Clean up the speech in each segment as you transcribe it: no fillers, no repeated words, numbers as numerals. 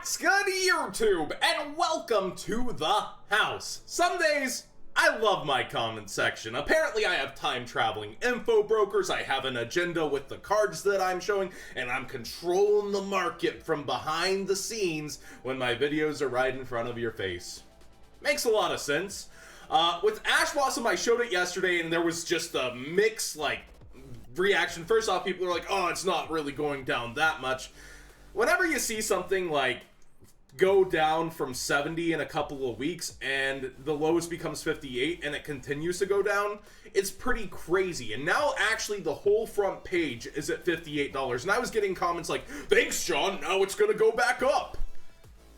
What's good, YouTube, and welcome to the house. Some days, I love my comment section. Apparently, I have time-traveling info brokers, I have an agenda with the cards that I'm showing, and I'm controlling the market from behind the scenes when my videos are right in front of your face. Makes a lot of sense. With Ash Blossom, I showed it yesterday, and there was just a mixed, reaction. First off, people are like, oh, it's not really going down that much. Whenever you see something like go down from 70 in a couple of weeks and the lowest becomes 58 and it continues to go down, it's pretty crazy. And now actually the whole front page is at $58. And I was getting comments like, thanks, John, now it's gonna go back up.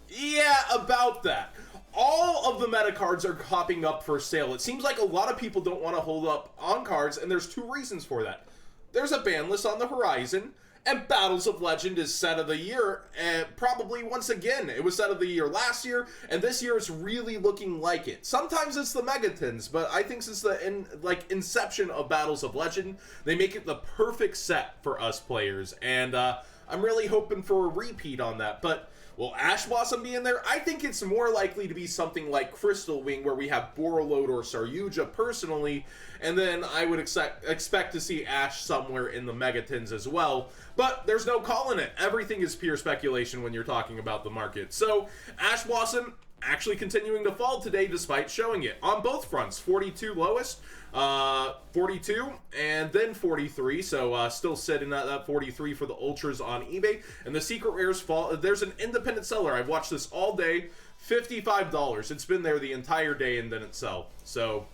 Yeah, about that. All of the meta cards are popping up for sale. It seems like a lot of people don't want to hold up on cards, and there's two reasons for that. There's a ban list on the horizon, and Battles of Legend is set of the year, and probably once again, it was set of the year last year, and this year it's really looking like it. Sometimes it's the Megatons, but I think since the inception of Battles of Legend, they make it the perfect set for us players, and I'm really hoping for a repeat on that. But will Ash Blossom be in there? I think it's more likely to be something like Crystal Wing, where we have Buyout or Saryuja personally, and then I would expect to see Ash somewhere in the Megatons as well. But there's no calling it. Everything is pure speculation when you're talking about the market. So Ash Blossom actually continuing to fall today despite showing it on both fronts. 42 lowest, 42, and then 43, so still sitting at that 43 for the ultras on eBay. And the secret rares fall. There's an independent seller, I've watched this all day, $55. It's been there the entire day and then it sell. So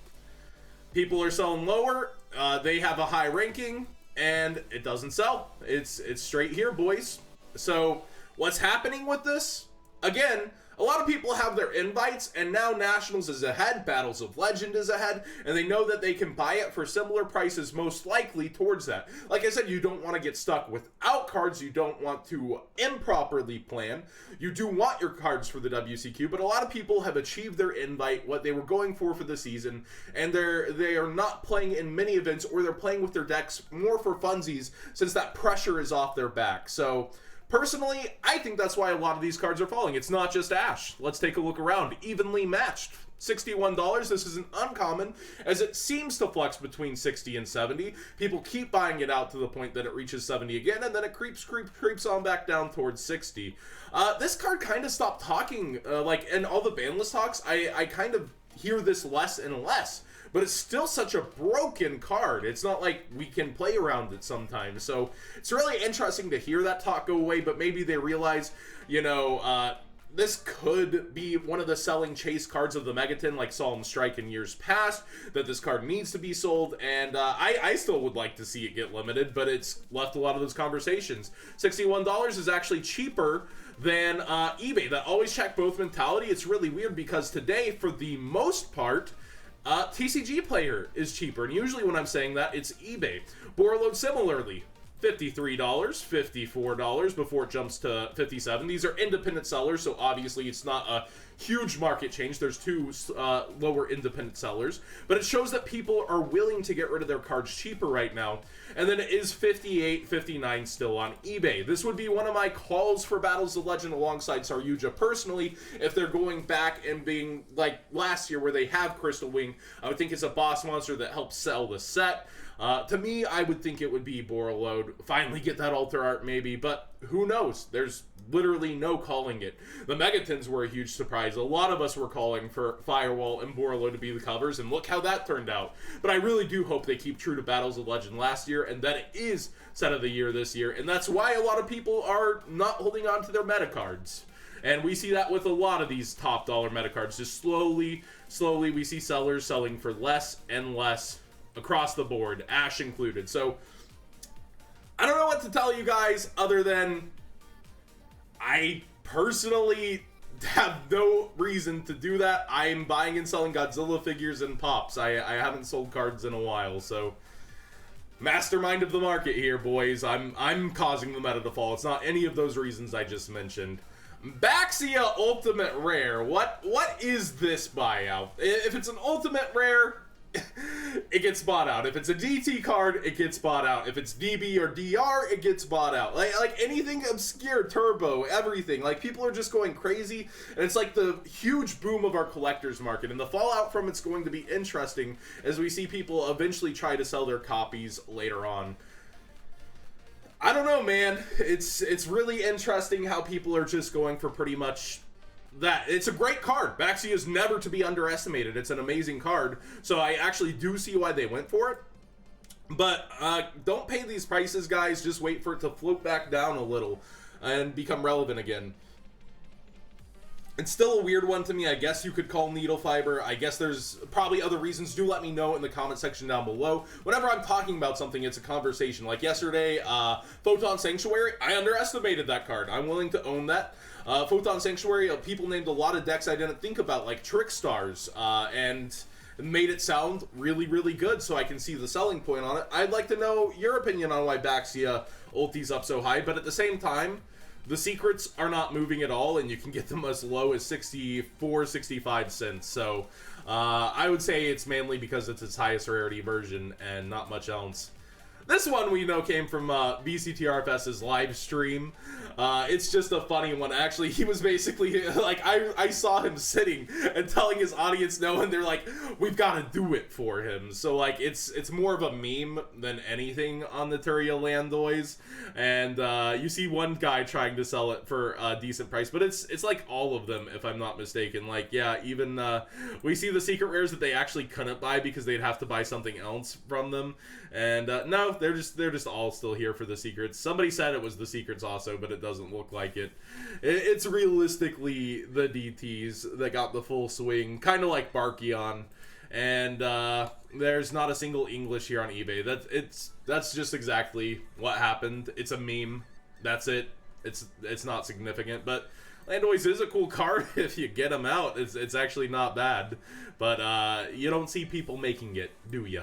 people are selling lower, they have a high ranking, and it doesn't sell. It's straight here, boys. So what's happening with this? Again, a lot of people have their invites, and now Nationals is ahead, Battles of Legend is ahead, and they know that they can buy it for similar prices, most likely towards that. Like I said, you don't want to get stuck without cards, you don't want to improperly plan. You do want your cards for the WCQ, but a lot of people have achieved their invite, what they were going for the season, and they are not playing in many events, or they're playing with their decks more for funsies, since that pressure is off their back. So personally, I think that's why a lot of these cards are falling. It's not just Ash. Let's take a look around. Evenly matched. $61. This isn't uncommon, as it seems to flex between 60 and 70. People keep buying it out to the point that it reaches 70 again, and then it creeps on back down towards 60. This card kind of stopped talking, in all the ban list talks, I kind of hear this less and less. But it's still such a broken card. It's not like we can play around it sometimes. So it's really interesting to hear that talk go away, but maybe they realize, this could be one of the selling chase cards of the Megaton, like Solemn Strike in years past, that this card needs to be sold, and I still would like to see it get limited, but it's left a lot of those conversations. $61 is actually cheaper than eBay. That always check both mentality. It's really weird because today, for the most part, TCG player is cheaper, and usually when I'm saying that, it's eBay. Buyout similarly, $53, $54 before it jumps to $57. These are independent sellers, so obviously it's not a huge market change. There's two lower independent sellers, but it shows that people are willing to get rid of their cards cheaper right now. And then it is $58, $59 still on eBay. This would be one of my calls for Battles of Legend alongside Saryuja personally, if they're going back and being like last year where they have Crystal Wing. I would think it's a boss monster that helps sell the set. To me, I would think it would be Buyout. Finally get that altar art maybe, but who knows? There's literally no calling it. The Megatons were a huge surprise. A lot of us were calling for Firewall and Buyout to be the covers, and look how that turned out. But I really do hope they keep true to Battles of Legend last year, and that it is set of the year this year, and that's why a lot of people are not holding on to their meta cards. And we see that with a lot of these top dollar meta cards. Just slowly we see sellers selling for less and less across the board, Ash included. So I don't know what to tell you guys other than I personally have no reason to do that. I am buying and selling Godzilla figures and pops. I haven't sold cards in a while, so mastermind of the market here, boys. I'm causing the meta to fall. It's not any of those reasons I just mentioned. Baxia Ultimate Rare. What is this buyout? If it's an Ultimate Rare, it gets bought out. If it's a DT card, it gets bought out. If it's DB or DR, it gets bought out. Like anything obscure, turbo, everything. Like, people are just going crazy, and it's like the huge boom of our collector's market, and the fallout from it's going to be interesting as we see people eventually try to sell their copies later on. I don't know, man. It's really interesting how people are just going for pretty much that. It's a great card. Baxia is never to be underestimated. It's an amazing card. So I actually do see why they went for it. But don't pay these prices, guys. Just wait for it to float back down a little and become relevant again. It's still a weird one to me. I guess you could call needle fiber. I guess there's probably other reasons. Do let me know in the comment section down below. Whenever I'm talking about something, it's a conversation. Like yesterday, Photon Sanctuary, I underestimated that card. I'm willing to own that. Photon Sanctuary, people named a lot of decks I didn't think about, like Trick Stars, and made it sound really, really good, so I can see the selling point on it. I'd like to know your opinion on why Baxia ulti's up so high, but at the same time, the secrets are not moving at all, and you can get them as low as 64, 65 cents. So I would say it's mainly because it's its highest rarity version and not much else. This one we know came from BCTRFS's live stream. It's just a funny one. Actually, he was basically like, I saw him sitting and telling his audience no, and they're like, we've got to do it for him. So like, it's more of a meme than anything on the Turia Landoys. And you see one guy trying to sell it for a decent price, but it's like all of them, if I'm not mistaken. Like, yeah, even we see the secret rares that they actually couldn't buy because they'd have to buy something else from them. And no, they're just all still here for the secrets. Somebody said it was the secrets also, but it doesn't look like it. It's realistically the DTs that got the full swing, kind of like Barkion. And there's not a single English here on eBay. That's just exactly what happened. It's a meme. That's it. It's not significant, but Landoys is a cool card if you get them out. It's actually not bad, but you don't see people making it, do ya?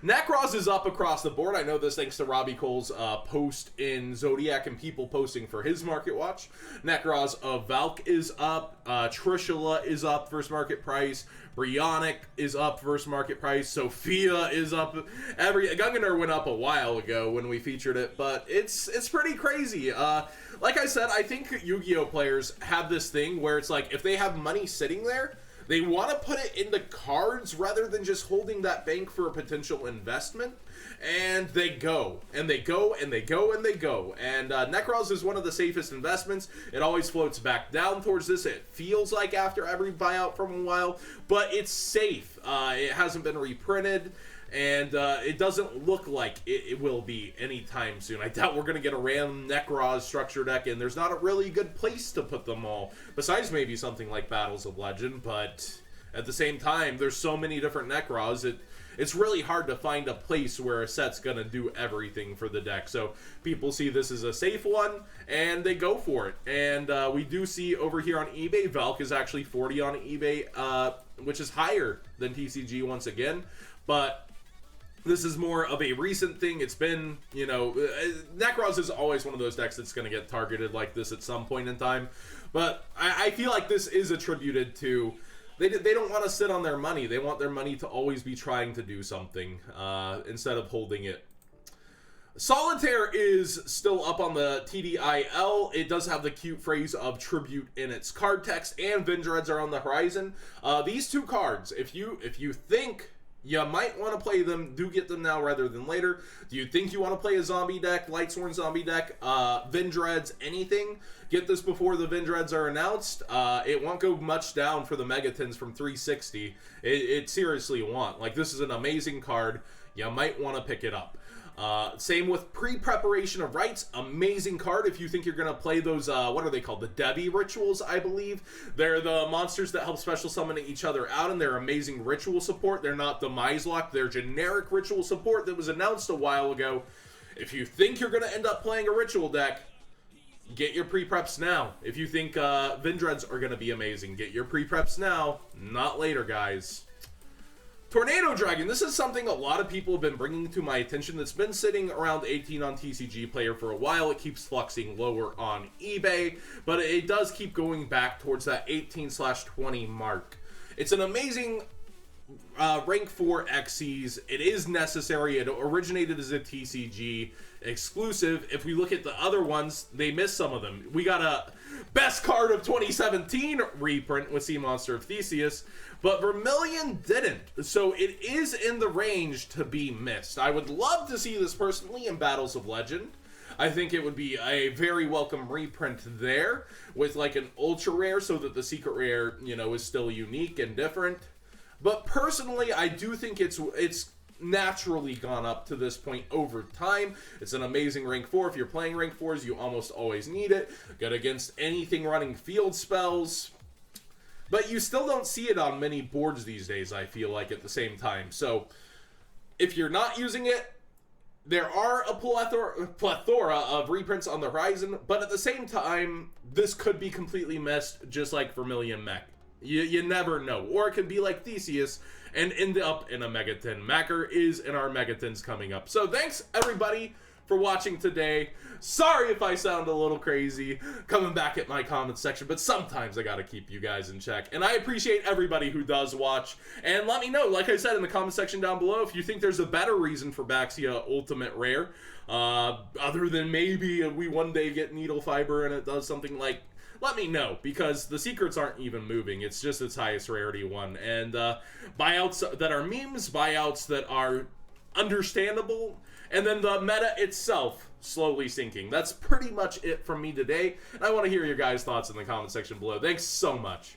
Nekroz is up across the board. I know this thanks to Robbie Cole's post in Zodiac and people posting for his market watch. Nekroz of Valk is up. Trishula is up first market price. Brionic is up first market price. Sophia is up. Gunganer went up a while ago when we featured it, but it's pretty crazy. Like I said, I think Yu-Gi-Oh players have this thing where it's like if they have money sitting there, they want to put it into cards rather than just holding that bank for a potential investment. And they go, and they go, and they go, and they go. And Nekroz is one of the safest investments. It always floats back down towards this. It feels like after every buyout from a while, but it's safe. It hasn't been reprinted. And it doesn't look like it will be anytime soon. I doubt we're going to get a random Nekroz structure deck, and there's not a really good place to put them all. Besides maybe something like Battles of Legend, but at the same time, there's so many different Nekroz, it's really hard to find a place where a set's going to do everything for the deck. So people see this as a safe one, and they go for it. And we do see over here on eBay, Valk is actually 40 on eBay, which is higher than TCG once again. But this is more of a recent thing. It's been, you know, Nekroz is always one of those decks that's going to get targeted like this at some point in time. But I feel like this is attributed to, they don't want to sit on their money. They want their money to always be trying to do something instead of holding it. Solitaire is still up on the TDIL. It does have the cute phrase of tribute in its card text, and Vindreds are on the horizon. These two cards, if you think you might want to play them, do get them now rather than later. Do you think you want to play a zombie deck, Lightsworn zombie deck, Vindreds, anything? Get this before the Vindreds are announced. It won't go much down for the Megatons from 360. It seriously won't. Like, this is an amazing card. You might want to pick it up. Same with Pre-Preparation of Rites, amazing card if you think you're going to play those, what are they called? The Devi rituals, I believe. They're the monsters that help special summon each other out, and they're amazing ritual support. They're not Demise Lock, they're generic ritual support that was announced a while ago. If you think you're going to end up playing a ritual deck, get your pre-preps now. If you think Vindreds are going to be amazing, get your pre-preps now, not later, guys. Tornado Dragon, this is something a lot of people have been bringing to my attention that's been sitting around 18 on TCG Player for a while. It keeps fluxing lower on eBay, but it does keep going back towards that 18/20 mark. It's an amazing rank 4 XCs, it is necessary. It originated as a TCG exclusive. If we look at the other ones, they missed some of them. We got a best card of 2017 reprint with Sea Monster of Theseus, but Vermilion didn't. So it is in the range to be missed. I would love to see this personally in Battles of Legend. I think it would be a very welcome reprint there with like an ultra rare so that the secret rare, you know, is still unique and different. But personally, I do think it's naturally gone up to this point over time. It's an amazing rank 4. If you're playing rank 4s, you almost always need it. Good against anything running field spells. But you still don't see it on many boards these days, I feel like, at the same time. So if you're not using it, there are a plethora of reprints on the horizon, but at the same time, this could be completely missed, just like Vermilion Mech. You never know. Or it could be like Theseus and end up in a Megaton. Macker is in our Megatons coming up. So thanks, everybody, for watching today. Sorry if I sound a little crazy coming back at my comment section, but sometimes I gotta keep you guys in check. And I appreciate everybody who does watch. And let me know, like I said in the comment section down below, if you think there's a better reason for Baxia Ultimate Rare, other than maybe we one day get Needle Fiber and it does something like, let me know, because the secrets aren't even moving. It's just its highest rarity one. And buyouts that are memes, buyouts that are understandable, and then the meta itself slowly sinking. That's pretty much it from me today. And I want to hear your guys' thoughts in the comment section below. Thanks so much.